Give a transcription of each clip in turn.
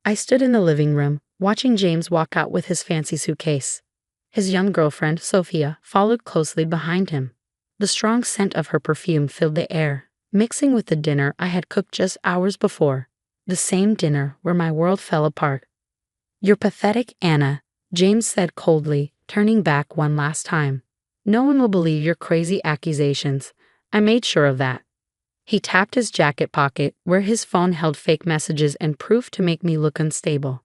I stood in the living room, watching James walk out with his fancy suitcase. His young girlfriend, Sophia, followed closely behind him. The strong scent of her perfume filled the air, mixing with the dinner I had cooked just hours before, the same dinner where my world fell apart. "You're pathetic, Anna," James said coldly, turning back one last time. "No one will believe your crazy accusations. I made sure of that." He tapped his jacket pocket, where his phone held fake messages and proof to make me look unstable.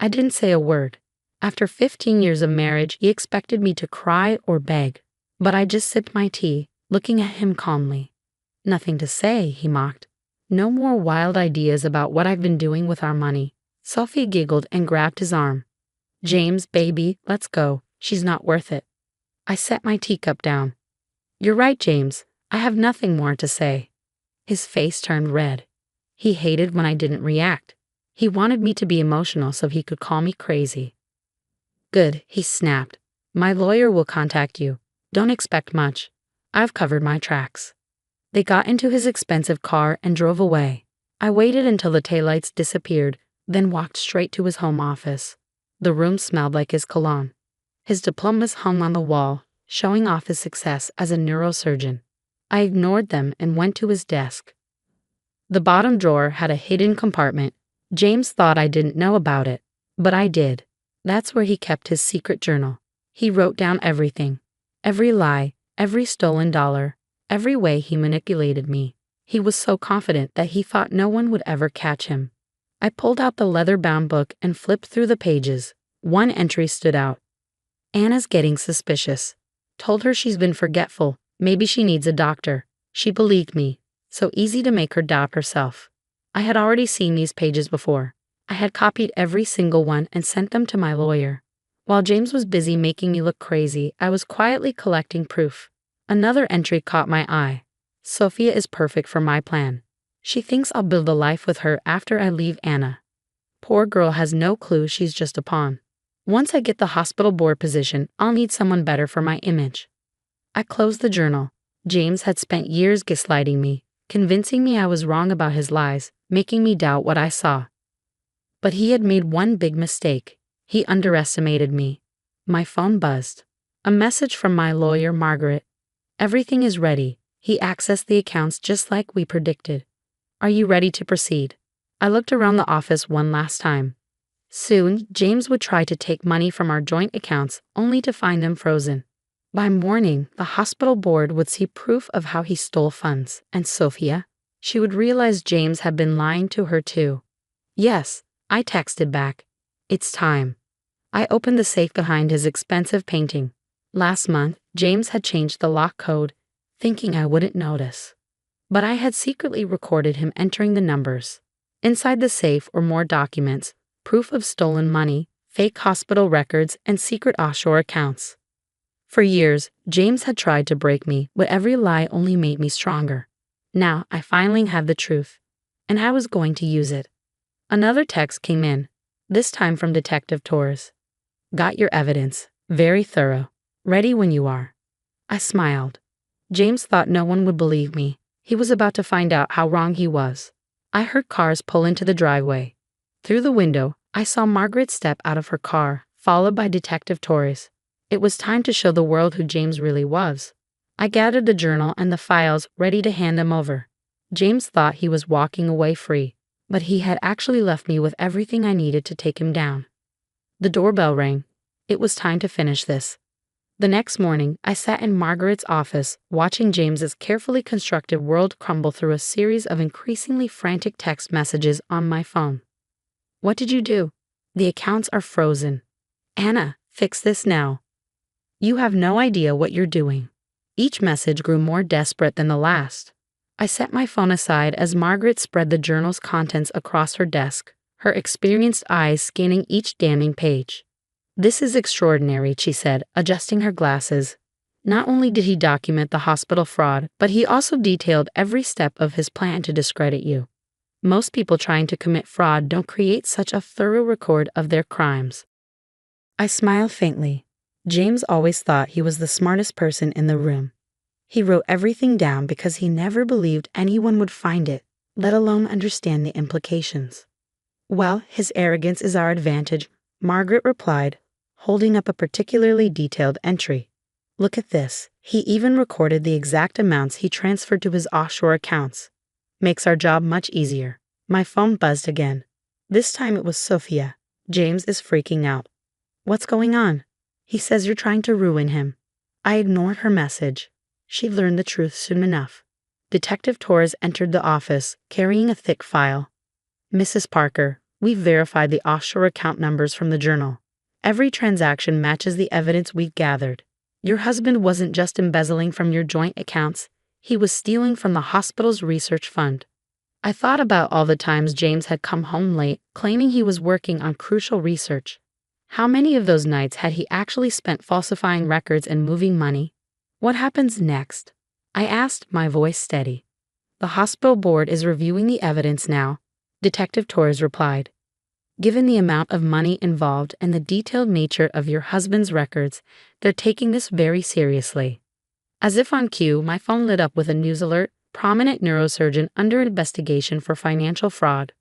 I didn't say a word. After 15 years of marriage, he expected me to cry or beg. But I just sipped my tea, looking at him calmly. "Nothing to say," he mocked. "No more wild ideas about what I've been doing with our money." Sophie giggled and grabbed his arm. "James, baby, let's go. She's not worth it." I set my teacup down. "You're right, James. I have nothing more to say." His face turned red. He hated when I didn't react. He wanted me to be emotional so he could call me crazy. "Good," he snapped. "My lawyer will contact you. Don't expect much. I've covered my tracks." They got into his expensive car and drove away. I waited until the taillights disappeared, then walked straight to his home office. The room smelled like his cologne. His diplomas hung on the wall, showing off his success as a neurosurgeon. I ignored them and went to his desk. The bottom drawer had a hidden compartment. James thought I didn't know about it, but I did. That's where he kept his secret journal. He wrote down everything. Every lie, every stolen dollar, every way he manipulated me. He was so confident that he thought no one would ever catch him. I pulled out the leather-bound book and flipped through the pages. One entry stood out. "Anna's getting suspicious. Told her she's been forgetful. Maybe she needs a doctor." She believed me. So easy to make her doubt herself. I had already seen these pages before. I had copied every single one and sent them to my lawyer. While James was busy making me look crazy, I was quietly collecting proof. Another entry caught my eye. "Sophia is perfect for my plan. She thinks I'll build a life with her after I leave Anna. Poor girl has no clue she's just a pawn. Once I get the hospital board position, I'll need someone better for my image." I closed the journal. James had spent years gaslighting me, convincing me I was wrong about his lies, making me doubt what I saw. But he had made one big mistake. He underestimated me. My phone buzzed. A message from my lawyer, Margaret. "Everything is ready. He accessed the accounts just like we predicted. Are you ready to proceed?" I looked around the office one last time. Soon, James would try to take money from our joint accounts, only to find them frozen. By morning, the hospital board would see proof of how he stole funds, and Sophia, she would realize James had been lying to her too. "Yes," I texted back. "It's time." I opened the safe behind his expensive painting. Last month, James had changed the lock code, thinking I wouldn't notice. But I had secretly recorded him entering the numbers. Inside the safe were more documents, proof of stolen money, fake hospital records, and secret offshore accounts. For years, James had tried to break me, but every lie only made me stronger. Now I finally had the truth, and I was going to use it. Another text came in, this time from Detective Torres. "Got your evidence. Very thorough. Ready when you are." I smiled. James thought no one would believe me. He was about to find out how wrong he was. I heard cars pull into the driveway. Through the window, I saw Margaret step out of her car, followed by Detective Torres. It was time to show the world who James really was. I gathered the journal and the files, ready to hand them over. James thought he was walking away free, but he had actually left me with everything I needed to take him down. The doorbell rang. It was time to finish this. The next morning, I sat in Margaret's office, watching James's carefully constructed world crumble through a series of increasingly frantic text messages on my phone. "What did you do?" "The accounts are frozen." "Anna, fix this now." "You have no idea what you're doing." Each message grew more desperate than the last. I set my phone aside as Margaret spread the journal's contents across her desk, her experienced eyes scanning each damning page. "This is extraordinary," she said, adjusting her glasses. "Not only did he document the hospital fraud, but he also detailed every step of his plan to discredit you. Most people trying to commit fraud don't create such a thorough record of their crimes." I smiled faintly. James always thought he was the smartest person in the room. He wrote everything down because he never believed anyone would find it, let alone understand the implications. Well, his arrogance is our advantage, Margaret replied, holding up a particularly detailed entry. Look at this. He even recorded the exact amounts he transferred to his offshore accounts. Makes our job much easier. My phone buzzed again. This time it was Sophia. James is freaking out. What's going on? He says you're trying to ruin him. I ignored her message. She'd learn the truth soon enough. Detective Torres entered the office, carrying a thick file. Mrs. Parker, we've verified the offshore account numbers from the journal. Every transaction matches the evidence we gathered. Your husband wasn't just embezzling from your joint accounts, he was stealing from the hospital's research fund. I thought about all the times James had come home late, claiming he was working on crucial research. How many of those nights had he actually spent falsifying records and moving money? What happens next? I asked, my voice steady. The hospital board is reviewing the evidence now, Detective Torres replied. Given the amount of money involved and the detailed nature of your husband's records, they're taking this very seriously. As if on cue, my phone lit up with a news alert, prominent neurosurgeon under investigation for financial fraud.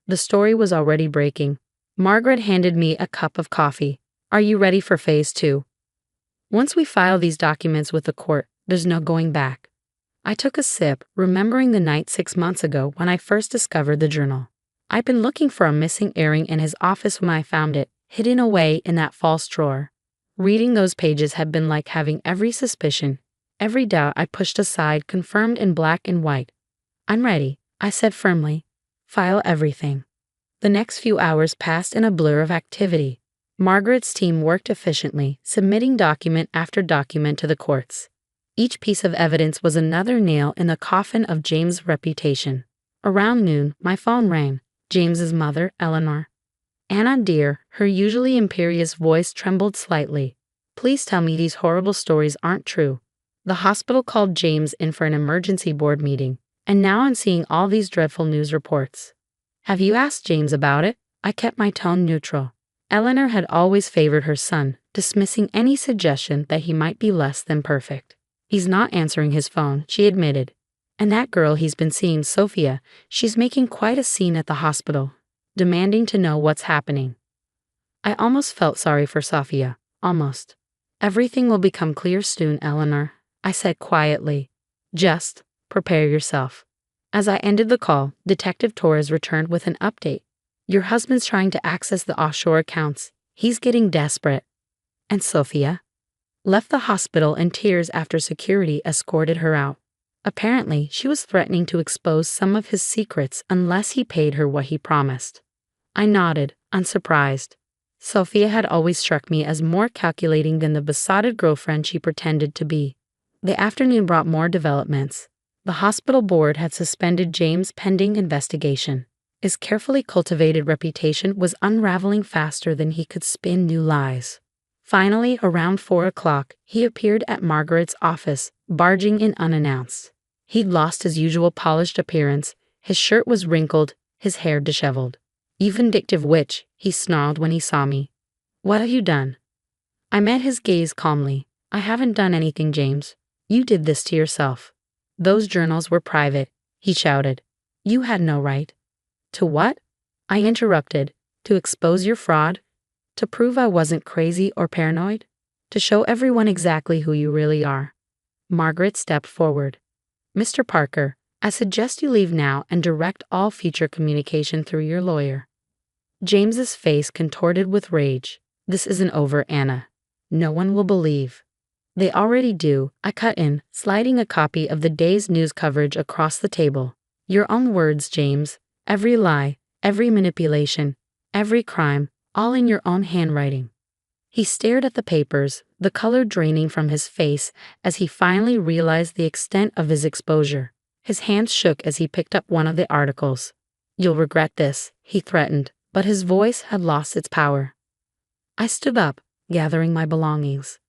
The story was already breaking. Margaret handed me a cup of coffee. Are you ready for phase 2? Once we file these documents with the court, there's no going back. I took a sip, remembering the night 6 months ago when I first discovered the journal. I'd been looking for a missing earring in his office when I found it, hidden away in that false drawer. Reading those pages had been like having every suspicion, every doubt I pushed aside confirmed in black and white. I'm ready, I said firmly. File everything. The next few hours passed in a blur of activity. Margaret's team worked efficiently, submitting document after document to the courts. Each piece of evidence was another nail in the coffin of James' reputation. Around noon, my phone rang. James's mother, Eleanor. Anna dear, her usually imperious voice trembled slightly. Please tell me these horrible stories aren't true. The hospital called James in for an emergency board meeting, and now I'm seeing all these dreadful news reports. Have you asked James about it? I kept my tone neutral. Eleanor had always favored her son, dismissing any suggestion that he might be less than perfect. He's not answering his phone, she admitted. And that girl he's been seeing, Sophia, she's making quite a scene at the hospital, demanding to know what's happening. I almost felt sorry for Sophia, almost. Everything will become clear soon, Eleanor, I said quietly. Just prepare yourself. As I ended the call, Detective Torres returned with an update. Your husband's trying to access the offshore accounts. He's getting desperate. And Sophia? Left the hospital in tears after security escorted her out. Apparently, she was threatening to expose some of his secrets unless he paid her what he promised. I nodded, unsurprised. Sophia had always struck me as more calculating than the besotted girlfriend she pretended to be. The afternoon brought more developments. The hospital board had suspended James pending investigation. His carefully cultivated reputation was unraveling faster than he could spin new lies. Finally, around 4 o'clock, he appeared at Margaret's office, barging in unannounced. He'd lost his usual polished appearance, his shirt was wrinkled, his hair disheveled. You vindictive witch, he snarled when he saw me. What have you done? I met his gaze calmly. I haven't done anything, James. You did this to yourself. Those journals were private, he shouted. You had no right. To what? I interrupted. To expose your fraud? To prove I wasn't crazy or paranoid? To show everyone exactly who you really are. Margaret stepped forward. Mr. Parker, I suggest you leave now and direct all future communication through your lawyer. James's face contorted with rage. This isn't over, Anna. No one will believe. They already do, I cut in, sliding a copy of the day's news coverage across the table. Your own words, James. Every lie, every manipulation, every crime, all in your own handwriting. He stared at the papers, the color draining from his face as he finally realized the extent of his exposure. His hands shook as he picked up one of the articles. You'll regret this, he threatened, but his voice had lost its power. I stood up, gathering my belongings.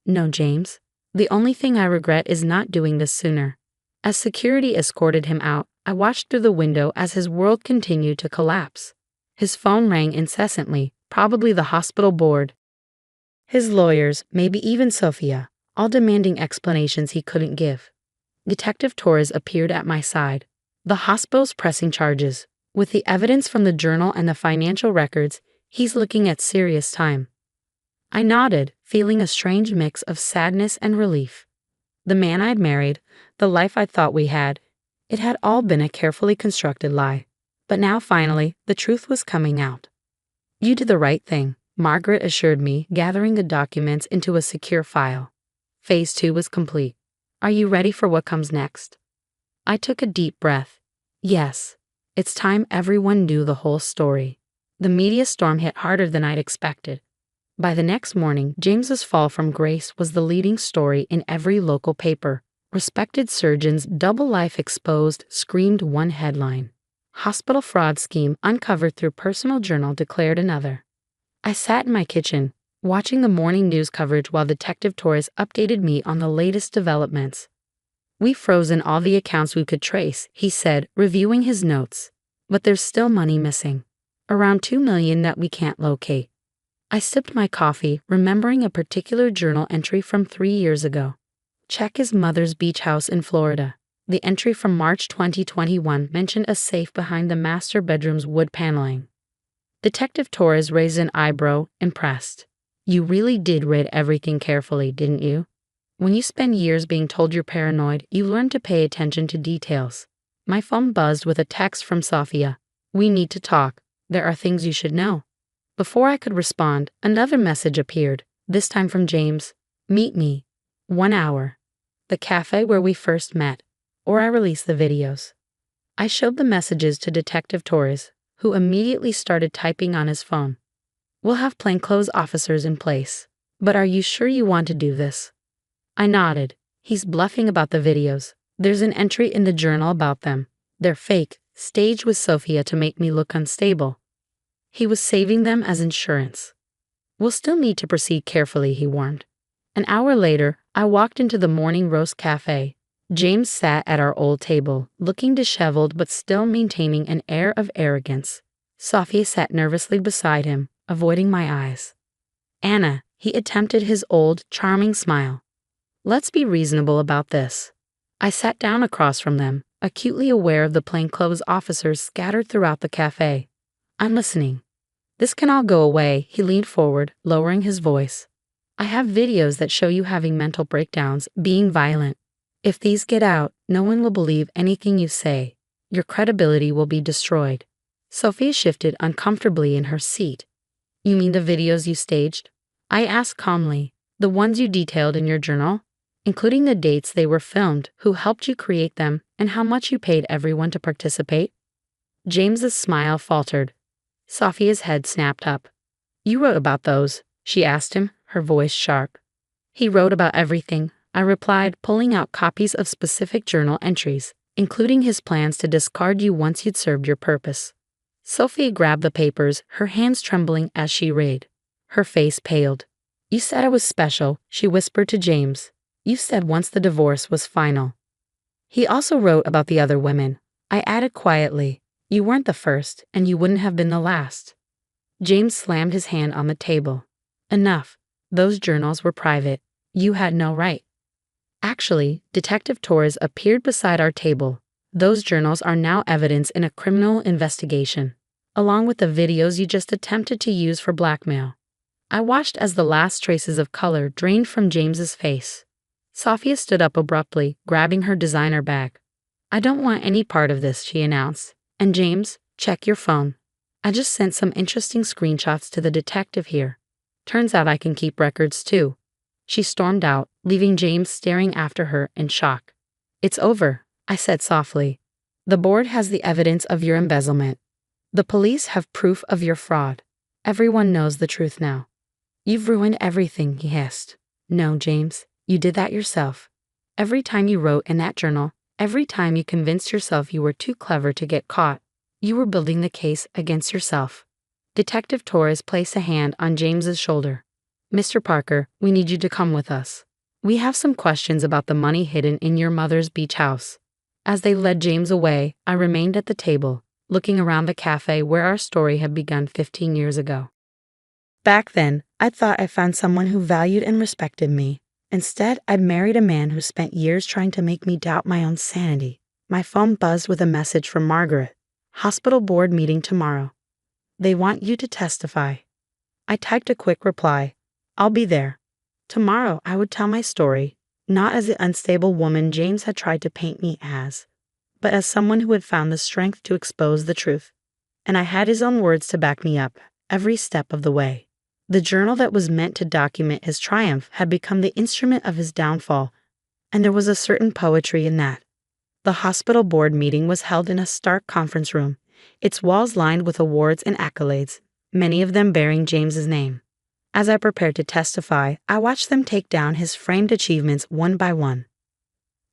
No, James. The only thing I regret is not doing this sooner. As security escorted him out, I watched through the window as his world continued to collapse. His phone rang incessantly, probably the hospital board. His lawyers, maybe even Sophia, all demanding explanations he couldn't give. Detective Torres appeared at my side. The hospital's pressing charges. With the evidence from the journal and the financial records, he's looking at serious time. I nodded, feeling a strange mix of sadness and relief. The man I'd married, the life I thought we had, it had all been a carefully constructed lie. But now finally, the truth was coming out. You did the right thing, Margaret assured me, gathering the documents into a secure file. Phase 2 was complete. Are you ready for what comes next? I took a deep breath. Yes. It's time everyone knew the whole story. The media storm hit harder than I'd expected. By the next morning, James's fall from grace was the leading story in every local paper. Respected surgeon's double life exposed screamed one headline. Hospital fraud scheme uncovered through personal journal declared another. I sat in my kitchen, watching the morning news coverage while Detective Torres updated me on the latest developments. We've frozen all the accounts we could trace, he said, reviewing his notes. But there's still money missing. Around $2 million that we can't locate. I sipped my coffee, remembering a particular journal entry from 3 years ago. Check his mother's beach house in Florida. The entry from March 2021 mentioned a safe behind the master bedroom's wood paneling. Detective Torres raised an eyebrow, impressed. You really did read everything carefully, didn't you? When you spend years being told you're paranoid, you learn to pay attention to details. My phone buzzed with a text from Sophia. We need to talk. There are things you should know. Before I could respond, another message appeared, this time from James. Meet me. 1 hour. The cafe where we first met. Or I release the videos. I showed the messages to Detective Torres, who immediately started typing on his phone. We'll have plainclothes officers in place. But are you sure you want to do this? I nodded. He's bluffing about the videos. There's an entry in the journal about them. They're fake, staged with Sophia to make me look unstable. He was saving them as insurance. We'll still need to proceed carefully, he warned. An hour later, I walked into the Morning Roast Cafe. James sat at our old table, looking disheveled but still maintaining an air of arrogance. Sophia sat nervously beside him, avoiding my eyes. Anna, he attempted his old, charming smile. Let's be reasonable about this. I sat down across from them, acutely aware of the plainclothes officers scattered throughout the cafe. I'm listening. This can all go away, he leaned forward, lowering his voice. I have videos that show you having mental breakdowns, being violent. If these get out, no one will believe anything you say. Your credibility will be destroyed. Sophia shifted uncomfortably in her seat. You mean the videos you staged? I asked calmly. The ones you detailed in your journal? Including the dates they were filmed, who helped you create them, and how much you paid everyone to participate? James's smile faltered. Sophia's head snapped up. You wrote about those, she asked him, her voice sharp. He wrote about everything, I replied, pulling out copies of specific journal entries, including his plans to discard you once you'd served your purpose. Sophia grabbed the papers, her hands trembling as she read. Her face paled. You said I was special, she whispered to James. You said once the divorce was final. He also wrote about the other women. I added quietly. You weren't the first, and you wouldn't have been the last. James slammed his hand on the table. Enough. Those journals were private. You had no right. Actually, Detective Torres appeared beside our table. Those journals are now evidence in a criminal investigation, along with the videos you just attempted to use for blackmail. I watched as the last traces of color drained from James's face. Sophia stood up abruptly, grabbing her designer bag. I don't want any part of this, she announced. And James, check your phone. I just sent some interesting screenshots to the detective here. Turns out I can keep records too. She stormed out, leaving James staring after her in shock. It's over, I said softly. The board has the evidence of your embezzlement. The police have proof of your fraud. Everyone knows the truth now. You've ruined everything, he hissed. No, James, you did that yourself. Every time you wrote in that journal, every time you convinced yourself you were too clever to get caught, you were building the case against yourself. Detective Torres placed a hand on James's shoulder. Mr. Parker, we need you to come with us. We have some questions about the money hidden in your mother's beach house. As they led James away, I remained at the table, looking around the cafe where our story had begun 15 years ago. Back then, I thought I found someone who valued and respected me. Instead, I'd married a man who spent years trying to make me doubt my own sanity. My phone buzzed with a message from Margaret. Hospital board meeting tomorrow. They want you to testify. I typed a quick reply. I'll be there. Tomorrow I would tell my story, not as the unstable woman James had tried to paint me as, but as someone who had found the strength to expose the truth. And I had his own words to back me up, every step of the way. The journal that was meant to document his triumph had become the instrument of his downfall, and there was a certain poetry in that. The hospital board meeting was held in a stark conference room, its walls lined with awards and accolades, many of them bearing James's name. As I prepared to testify, I watched them take down his framed achievements one by one.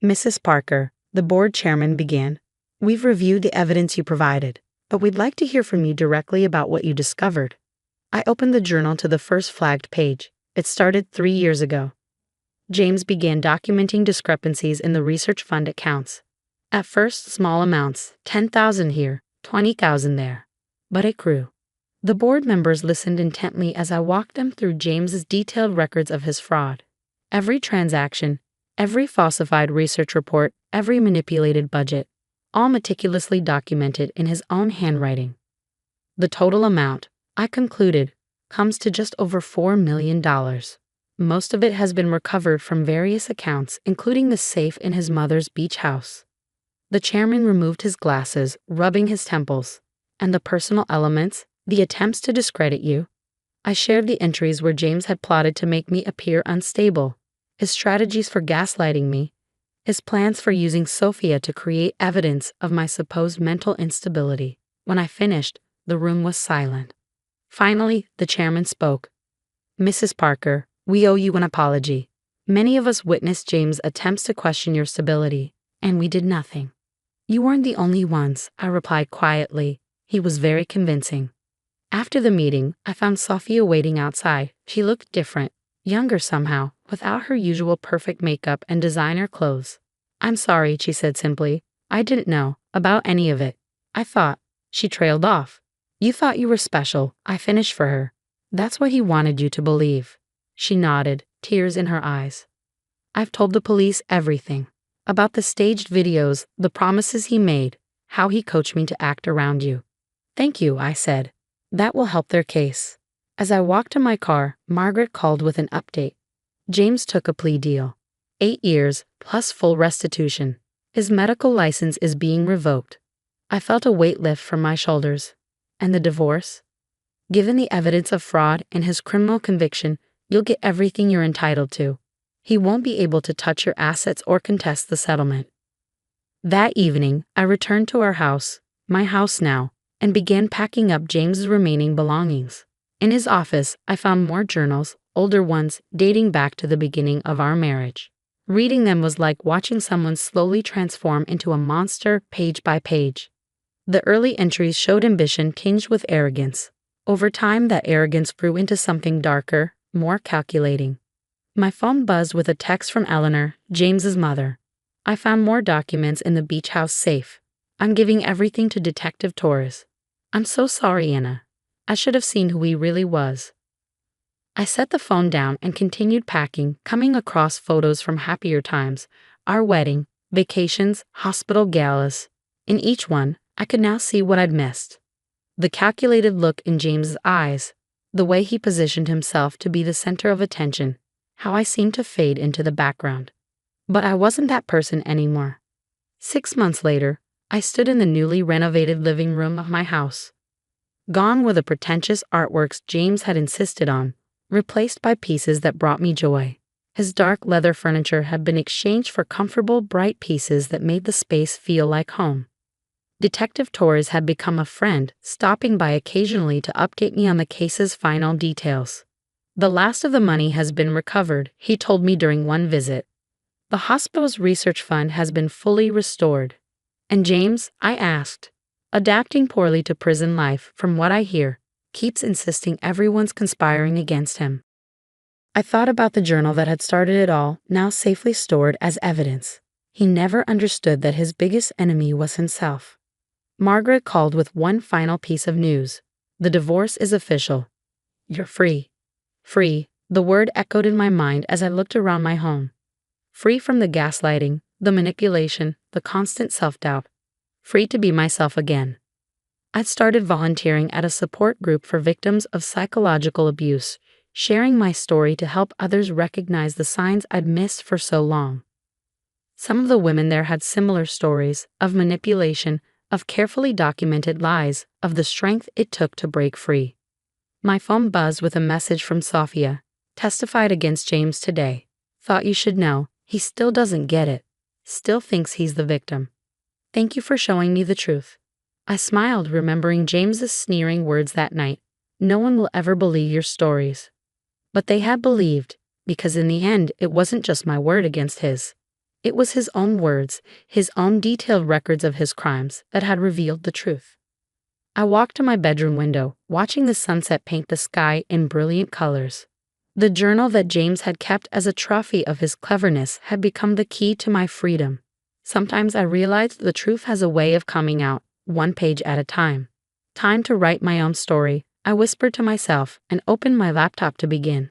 Mrs. Parker, the board chairman began, "We've reviewed the evidence you provided, but we'd like to hear from you directly about what you discovered." I opened the journal to the first flagged page. It started 3 years ago. James began documenting discrepancies in the research fund accounts. At first, small amounts, 10,000 here, 20,000 there. But it grew. The board members listened intently as I walked them through James's detailed records of his fraud. Every transaction, every falsified research report, every manipulated budget, all meticulously documented in his own handwriting. The total amount, I concluded, comes to just over $4 million. Most of it has been recovered from various accounts, including the safe in his mother's beach house. The chairman removed his glasses, rubbing his temples. And the personal elements, the attempts to discredit you? I shared the entries where James had plotted to make me appear unstable, his strategies for gaslighting me, his plans for using Sophia to create evidence of my supposed mental instability. When I finished, the room was silent. Finally, the chairman spoke. "Mrs. Parker, we owe you an apology. Many of us witnessed James' attempts to question your stability, and we did nothing." "You weren't the only ones," I replied quietly. He was very convincing. After the meeting, I found Sophia waiting outside. She looked different, younger somehow, without her usual perfect makeup and designer clothes. "I'm sorry," she said simply. "I didn't know about any of it. I thought," she trailed off. "You thought you were special. I finished for her. That's what he wanted you to believe." She nodded, tears in her eyes. "I've told the police everything. About the staged videos, the promises he made, how he coached me to act around you." "Thank you," I said. "That will help their case." As I walked to my car, Margaret called with an update. James took a plea deal. 8 years, plus full restitution. His medical license is being revoked. I felt a weight lift from my shoulders. And the divorce? Given the evidence of fraud and his criminal conviction, you'll get everything you're entitled to. He won't be able to touch your assets or contest the settlement. That evening, I returned to our house, my house now, and began packing up James's remaining belongings. In his office, I found more journals, older ones dating back to the beginning of our marriage. Reading them was like watching someone slowly transform into a monster page by page. The early entries showed ambition tinged with arrogance. Over time, that arrogance grew into something darker, more calculating. My phone buzzed with a text from Eleanor, James's mother. "I found more documents in the beach house safe. I'm giving everything to Detective Torres. I'm so sorry, Anna. I should have seen who he really was." I set the phone down and continued packing, coming across photos from happier times, our wedding, vacations, hospital galas. In each one, I could now see what I'd missed. The calculated look in James's eyes, the way he positioned himself to be the center of attention, how I seemed to fade into the background. But I wasn't that person anymore. 6 months later, I stood in the newly renovated living room of my house. Gone were the pretentious artworks James had insisted on, replaced by pieces that brought me joy. His dark leather furniture had been exchanged for comfortable, bright pieces that made the space feel like home. Detective Torres had become a friend, stopping by occasionally to update me on the case's final details. "The last of the money has been recovered," he told me during one visit. "The hospital's research fund has been fully restored." "And James?" I asked. "Adapting poorly to prison life, from what I hear, keeps insisting everyone's conspiring against him." I thought about the journal that had started it all, now safely stored as evidence. He never understood that his biggest enemy was himself. Margaret called with one final piece of news. "The divorce is official. You're free." Free, the word echoed in my mind as I looked around my home. Free from the gaslighting, the manipulation, the constant self-doubt. Free to be myself again. I'd started volunteering at a support group for victims of psychological abuse, sharing my story to help others recognize the signs I'd missed for so long. Some of the women there had similar stories of manipulation, of carefully documented lies, of the strength it took to break free. My phone buzzed with a message from Sophia. Testified against James today. Thought you should know, he still doesn't get it. Still thinks he's the victim. Thank you for showing me the truth. I smiled, remembering James's sneering words that night. No one will ever believe your stories. But they had believed, because in the end it wasn't just my word against his. It was his own words, his own detailed records of his crimes that had revealed the truth. I walked to my bedroom window, watching the sunset paint the sky in brilliant colors. The journal that James had kept as a trophy of his cleverness had become the key to my freedom. Sometimes I realized the truth has a way of coming out, one page at a time. Time to write my own story, I whispered to myself and opened my laptop to begin.